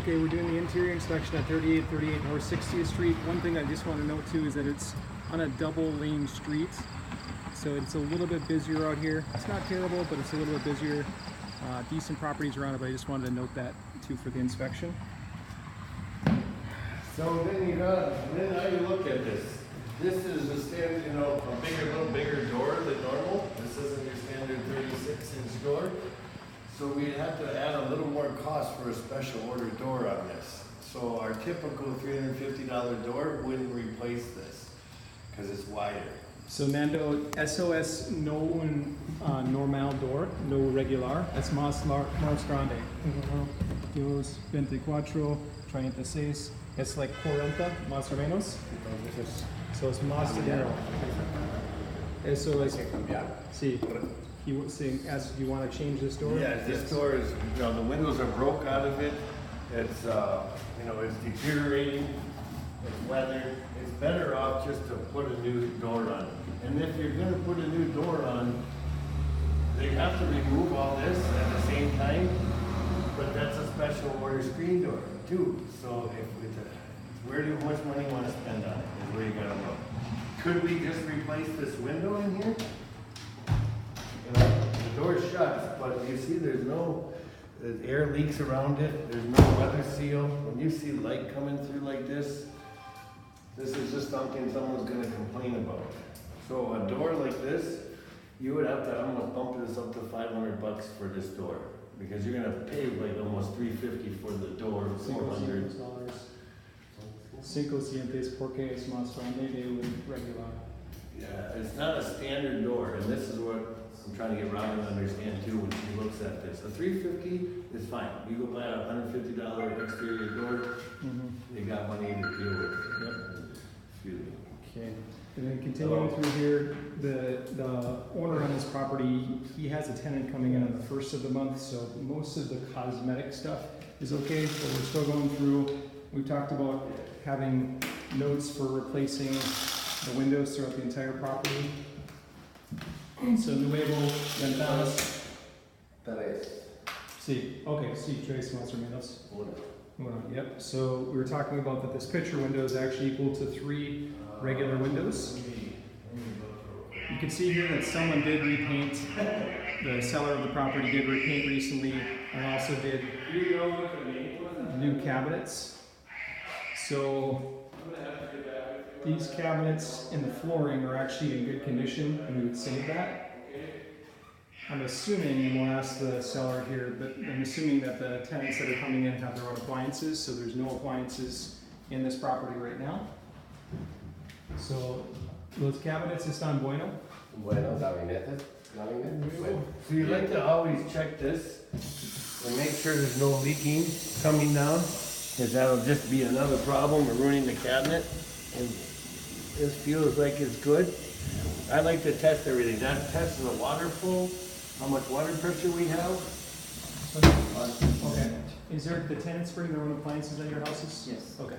Okay, we're doing the interior inspection at 3838 North 60th Street. One thing I just want to note too is that it's on a double lane street. So it's a little bit busier out here. It's not terrible, but it's a little bit busier. Decent properties around it, but I just wanted to note that too for the inspection. So then now you look at this. This is a standard, a little bigger door than normal. This isn't your standard 36-inch door. So we have to add a little more cost for a special order door on this. So our typical $350 door wouldn't replace this because it's wider. So Nando, SOS no normal door, no regular, es más grande. Dios 24, 36, es like 40 más o menos. So it's más dinero. Eso es, sí. He was saying, as you want to change this door? Yeah, this door is, the windows are broke out of it. It's, it's deteriorating. It's weathered. It's better off just to put a new door on. And if you're going to put a new door on, they have to remove all this at the same time. But that's a special order screen door too. So where do you how much money you want to spend on it is where you got to look. Could we just replace this window in here? The door shuts, but you see there's no air leaks around it. There's no weather seal. When you see light coming through like this is just something someone's going to complain about. So a door like this, you would have to almost bump this up to $500 for this door because you're going to pay like almost $350 for the door, $400. Cinco cientos porque es más grande de un regular. Yeah, it's not a standard door, and this is what I'm trying to get Robin to understand too when she looks at this. A $350 is fine. You go buy a $150 exterior door, they got money to deal with. Yep. Excuse me. Okay. And then continuing through here, the owner on this property, he has a tenant coming in on the 1st of the month, so most of the cosmetic stuff is okay, but we're still going through. We talked about having notes for replacing the windows throughout the entire property. So nuevo ventanas. Tres. Sí, okay, sí, tres más o menos. Uno. Yep, so we were talking about that this picture window is actually equal to 3 regular windows. You can see here that someone did repaint, the seller of the property did repaint recently and also did new cabinets. So these cabinets in the flooring are actually in good condition and we would save that. I'm assuming, and we'll ask the seller here, but I'm assuming that the tenants that are coming in have their own appliances, so there's no appliances in this property right now. So los cabinets están bueno. Buenos gabinetes. Bueno. So you like to always check this and make sure there's no leaking coming down, because that'll just be another problem of ruining the cabinet. And this feels like it's good. I like to test everything. That tests the water flow, how much water pressure we have. Okay. Is there the tenants bring their own appliances at your houses? Yes. Okay.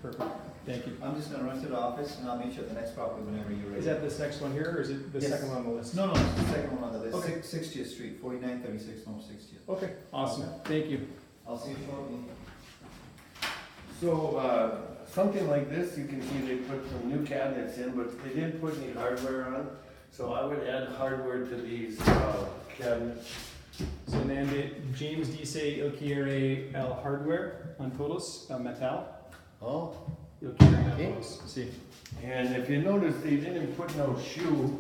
Perfect. Thank you. I'm just gonna run to the office and I'll meet you at the next property whenever you're ready. Is that this next one here, or is it the Yes. second one on the list? No, it's the second one on the list. Okay. 60th Street, 4936 North 60th. Okay, awesome. Thank you. I'll see you shortly. So something like this, you can see they put some new cabinets in, but they didn't put any hardware on. So I would add hardware to these cabinets. So Nande, James dice el quiere el hardware on todos, metal. Oh. El quiere a todos. Sí. And if you notice, they didn't put no shoe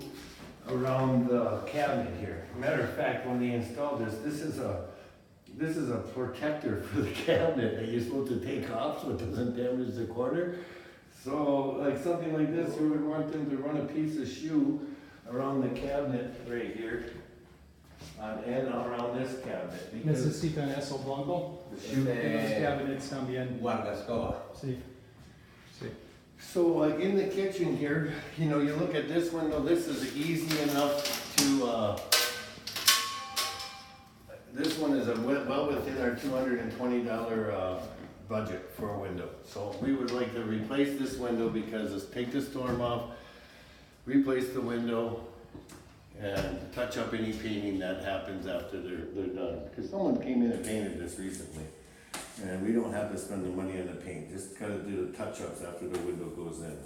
around the cabinet here. Matter of fact, when they installed this, this is a protector for the cabinet that you're supposed to take off so it doesn't damage the corner. So like something like this, you would want them to run a piece of shoe around the cabinet right here and around this cabinet. Necesitan eso blanco. Los cabinets también. Guardascoba. Sí. Sí. So like in the kitchen here, you look at this window, this is easy enough to, this one is well within our $220 budget for a window. So we would like to replace this window because let's take the storm off, replace the window, and touch up any painting that happens after they're done. Because someone came in and painted this recently. and we don't have to spend the money on the paint, just gotta do the touch-ups after the window goes in.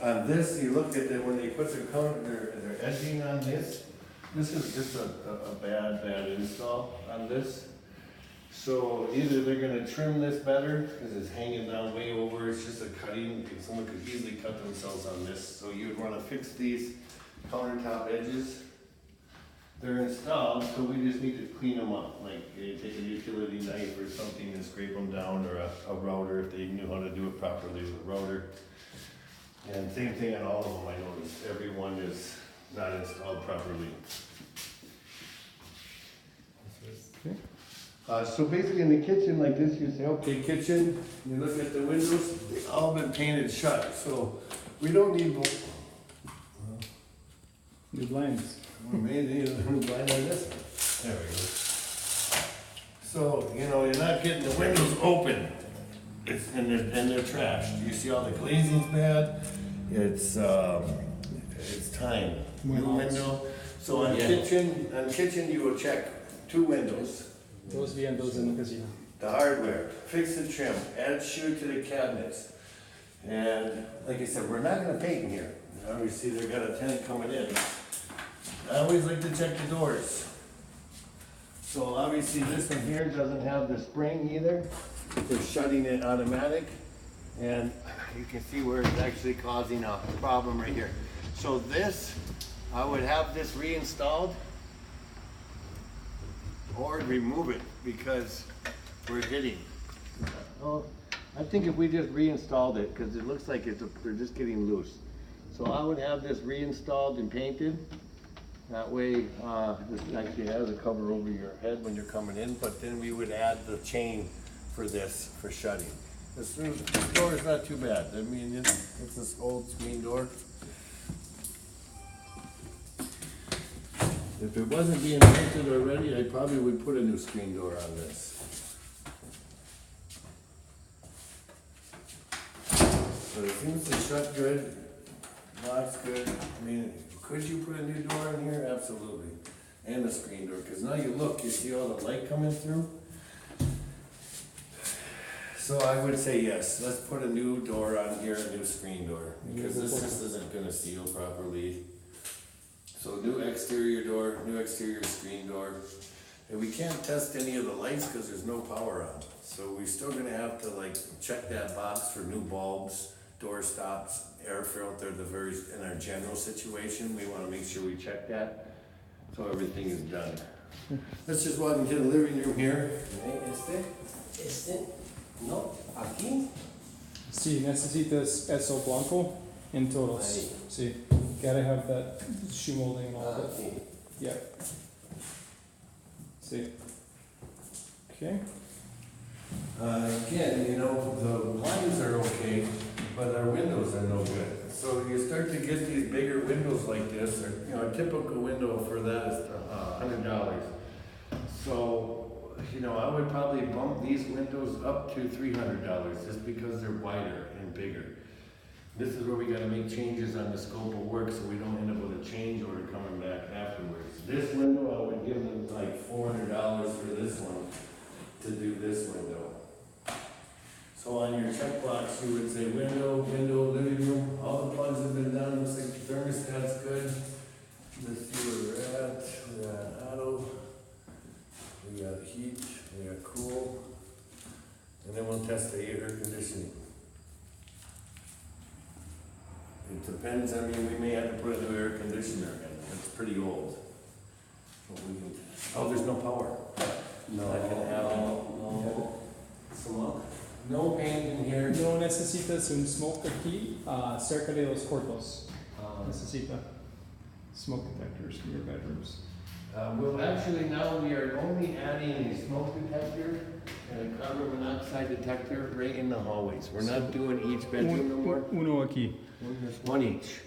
On this, you look at it, when they put their edging on this is just a bad install on this. So either they're gonna trim this better, because it's hanging down way over, it's just a cutting, someone could easily cut themselves on this. So you'd wanna fix these countertop edges. They're installed, so we just need to clean them up, like you take a utility knife or something and scrape them down, or a router, if they knew how to do it properly with a router. And same thing on all of them, I noticed, every one is not installed properly. So basically in the kitchen like this, you say, okay, kitchen, you look at the windows, they've all been painted shut, so we don't need New blinds. maybe a new blind on this one. There we go. So, you know, you're not getting the windows open, and they're trashed. You see all the glazing's bad, it's time. New window. So on kitchen you will check 2 windows. Those windows in the casino. The hardware, fix the trim, add shoe to the cabinets. And like I said, we're not gonna paint in here. Obviously, they've got a tenant coming in. I always like to check the doors. So obviously this one here doesn't have the spring either. They're shutting it automatic. And you can see where it's actually causing a problem right here. So this, I would have this reinstalled or remove it because we're hitting. Oh, I think if we just reinstalled it, because it looks like they're just getting loose. So I would have this reinstalled and painted. That way, this actually has a cover over your head when you're coming in, but then we would add the chain for this, for shutting. This door is not too bad. I mean, it's this old screen door. If it wasn't being painted already, I probably would put a new screen door on this. But it seems to shut good, locks good. I mean, could you put a new door in here? Absolutely. And a screen door, because now you look, you see all the light coming through? So I would say yes, let's put a new door on here, a new screen door, because this just isn't gonna seal properly. So new exterior door, new exterior screen door. And we can't test any of the lights because there's no power on. So we're still gonna have to like check that box for new bulbs, door stops, air filter, in our general situation. We wanna make sure we check that, so everything is done. Let's just walk into the living room here. No, aquí. Sí, necesitas eso blanco en todos. Sí, gotta have that shoe molding and all that. Yeah. See. Okay. Again, you know, the blinds are okay, but our windows are no good. So you start to get these bigger windows like this, or, you know, a typical window for that is $100. So, you know, I would probably bump these windows up to $300 just because they're wider and bigger. This is where we gotta make changes on the scope of work so we don't end up with a change order coming back afterwards. This window, I would give them like $400 for this one to do this window. So on your checkbox, you would say window, living room, all the plugs have been done, looks like the thermostat's good. Let's see where we're at. We got auto, we got heat, we got cool, and then we'll test the air conditioning. It depends, I mean, we may have to put a new air conditioner in, it's pretty old. But we can, oh, there's no power. No. That can happen. No. Smoke. No paint in here. No necesitas un smoke aquí, cerca de los cuartos. Necesita smoke detectors in your bedrooms. Well, actually now we are only adding a smoke detector and a carbon monoxide detector right in the hallways. We're not doing each bedroom no more. Uno aquí. One each.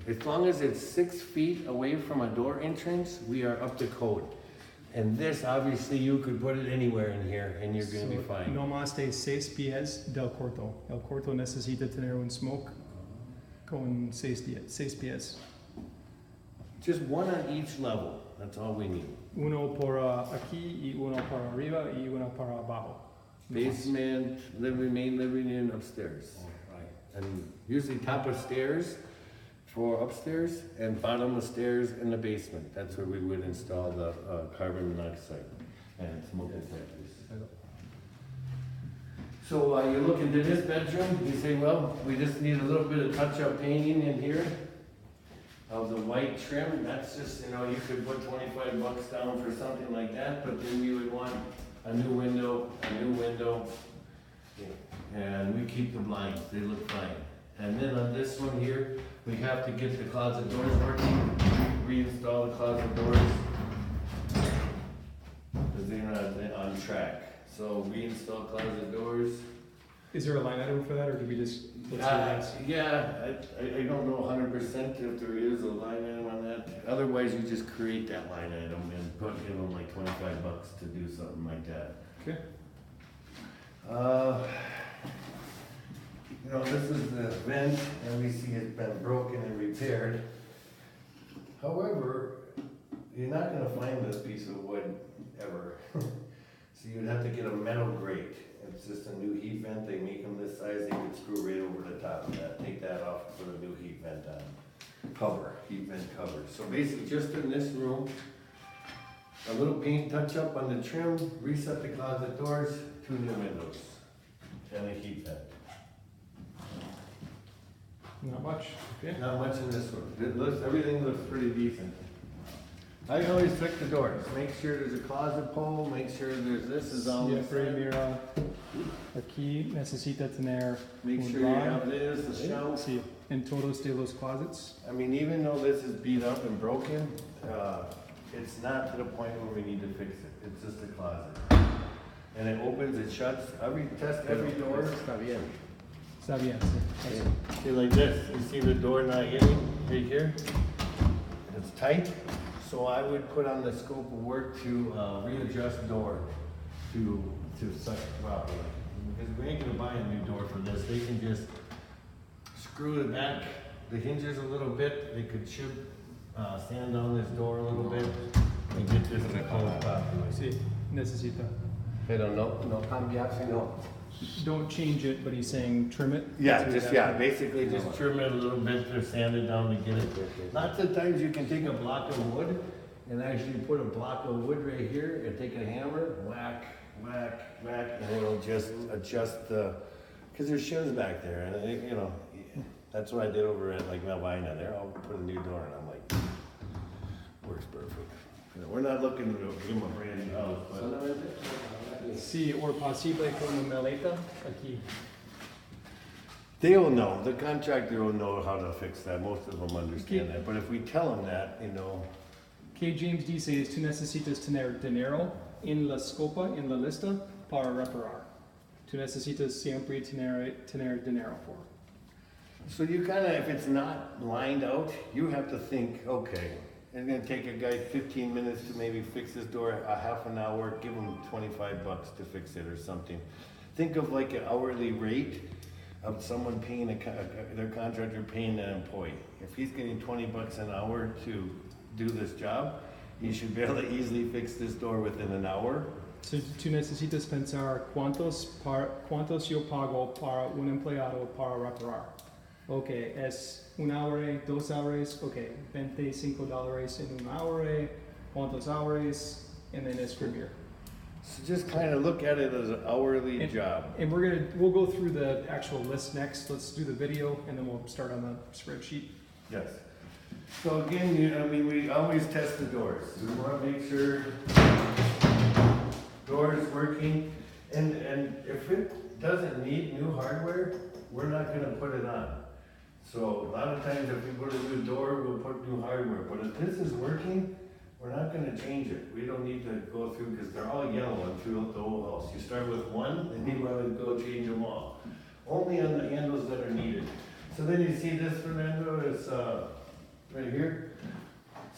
As long as it's 6 feet away from a door entrance, we are up to code. And this, obviously, you could put it anywhere in here and you're gonna be fine. No más de 6 pies del cuarto. El cuarto necesita tener un smoke con 6 pies. Just one on each level, that's all we need. Uno por aquí y uno por arriba y uno para abajo. Basement, main living room, upstairs. Right. And usually top of stairs for upstairs and bottom of stairs in the basement. That's where we would install the carbon monoxide and smoke detectors. So you look into this bedroom, you say, well, we just need a little bit of touch-up painting in here of the white trim. That's just, you know, you could put 25 bucks down for something like that, but then you would want a new window, and we keep the blinds, they look fine. And then on this one here, we have to get the closet doors working, reinstall the closet doors, because they're not on track. So reinstall closet doors. Is there a line item for that, or do we just? Let's see what it is. Yeah, I don't know 100% if there is a line item on that. Otherwise, you just create that line item and give them like 25 bucks to do something like that. Okay. You know, this is the vent, and we see it's been broken and repaired. However, you're not gonna find this piece of wood ever. So you'd have to get a metal grate. It's just a new heat vent. They make them this size. They could screw right over the top of that. Take that off and put a new heat vent on. Cover, heat vent cover. So basically, just in this room, a little paint touch up on the trim, reset the closet doors, 2 new windows, and a heat vent. Not much. Okay. Not much in this one. Everything looks pretty decent. I always check the doors. Make sure there's a closet pole. Make sure this is all. Siempre mira, aquí necesita tener Make un sure you line. have this, the shelf. Sí, en todos de los closets. I mean, even though this is beat up and broken, it's not to the point where we need to fix it. It's just a closet. And it opens, it shuts. Test every door. Está bien. Está bien, sí. See, like this. You see the door not hitting right here? It's tight. So I would put on the scope of work to readjust the door to suck properly. Because we ain't gonna buy a new door for this. They can just screw it back, the hinges a little bit. They could sand down this door a little bit and get this to close properly. Sí, necesita. Pero no cambiar, sino. Don't change it, but he's saying trim it. Yeah, That's what just, he's asking. basically just trim it a little bit or sand it down to get it. Lots of times you can take a block of wood and actually put a block of wood right here and take a hammer, whack, whack, whack, and it'll just adjust because there's shims back there, and you know, that's what I did over at like Melvina there. I'll put a new door and I'm like, works perfect. You know, we're not looking to give them a brand new house, but Sí, or posible con maleta aquí. they'll know. The contractor will know how to fix that. Most of them understand that. But if we tell them that, you know. Que James dice es tú necesitas tener dinero en la scopa, en la lista, para reparar. Tú necesitas siempre tener dinero for. So you kind of, if it's not lined out, you have to think, okay, it's gonna take a guy 15 minutes to maybe fix this door, a half an hour, give him 25 bucks to fix it or something. Think of like an hourly rate of someone paying their contractor paying an employee. If he's getting 20 bucks an hour to do this job, he should be able to easily fix this door within an hour. So tú necesitas pensar cuántos yo pago para un empleado para reparar. Ok, es un hora, 2 horas, ok, $25 en un hora, cuántos hours, and then escribir. So just kind of look at it as an hourly job. And we'll go through the actual list next. Let's do the video, and then we'll start on the spreadsheet. Yes. So again, we always test the doors. We want to make sure doors working, and if it doesn't need new hardware, we're not going to put it on. So a lot of times if we put a new door, we'll put new hardware. But if this is working, we're not going to change it. We don't need to go through because they're all yellow throughout the whole house. You start with one, and you want to go change them all. Only on the handles that are needed. So then you see this, Fernando, is right here.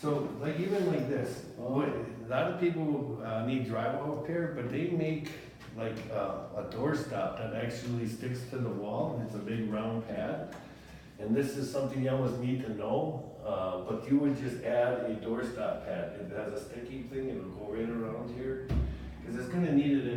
So like even like this, a lot of people need drywall repair, but they make like a door stop that actually sticks to the wall. It's a big round pad. and this is something you always need to know, but you would just add a doorstop pad. It has a sticky thing, it'll go right around here, because it's gonna need it anyway.